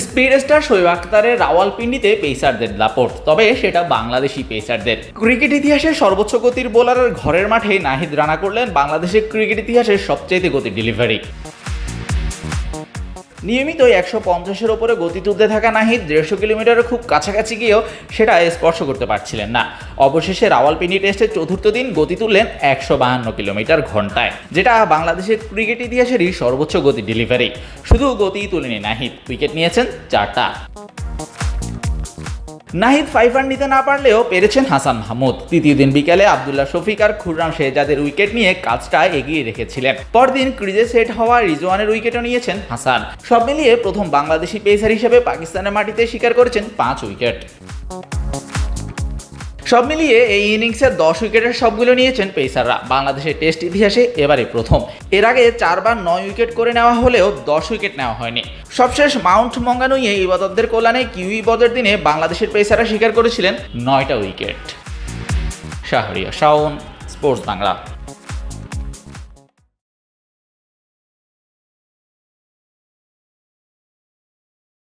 Speed star Shoaib আখতারের রাওয়ালপিন্ডিতে পেসারদের দাপট, তবে সেটা বাংলাদেশি পেসারদের। ক্রিকেট ইতিহাসের সর্বোচ্চ গতির বোলারের ঘরের মাঠে নাহিদ রানা করলেন বাংলাদেশের ক্রিকেট ইতিহাসের সবচেয়ে গতির ডেলিভারি। নিয়মিত 150-এর ওপরে গতি তুলতে থাকা নাহিদ 150 কিলোমিটারের খুব কাছাকাছি গিয়েও সেটা স্পর্শ করতে পারছিলেন না। অবশেষে রাওয়ালপিন্ডি টেস্টের চতুর্থ দিন গতি তুললেন 152 কিলোমিটার ঘন্টায়, যেটা বাংলাদেশের ক্রিকেট ইতিহাসেরই সর্বোচ্চ গতি ডেলিভারি। শুধু গতিই তুলেনি নাহিদ, উইকেট নিয়েছেন 4টা। নাহিদ 5 রান নিতে না পারলেও পেরেছেন হাসান মাহমুদ। তৃতীয় দিন বিকেলে আব্দুল্লাহ শফিক আর খুররাম শেহজাদের উইকেট নিয়ে কাজটা এগিয়ে রেখেছিলেন। পরদিন ক্রিজে সেট হওয়া রিজওয়ানের উইকেটও নিয়েছেন হাসান। সব মিলিয়ে প্রথম বাংলাদেশি পেসার হিসেবে পাকিস্তানের মাটিতে শিকার করেছেন 5 উইকেট। সব মিলিয়ে এই ইনিংসের 10 উইকেটের সবগুলো নিয়েছেন পেসাররা। বাংলাদেশের টেস্ট ইতিহাসে এবারে প্রথম। এর আগে 4 বার 9 উইকেট করে নেওয়া হলেও 10 উইকেট নেওয়া হয়নি। সবশেষ মাউন্ট মঙ্গানুইয়ে ইবাদতদের কল্যাণে কিউই বদের দিনে বাংলাদেশের পেসাররা শিকার করেছিলেন 9টা উইকেট। শাহরিয়ার শাওন, স্পোর্টস বাংলা।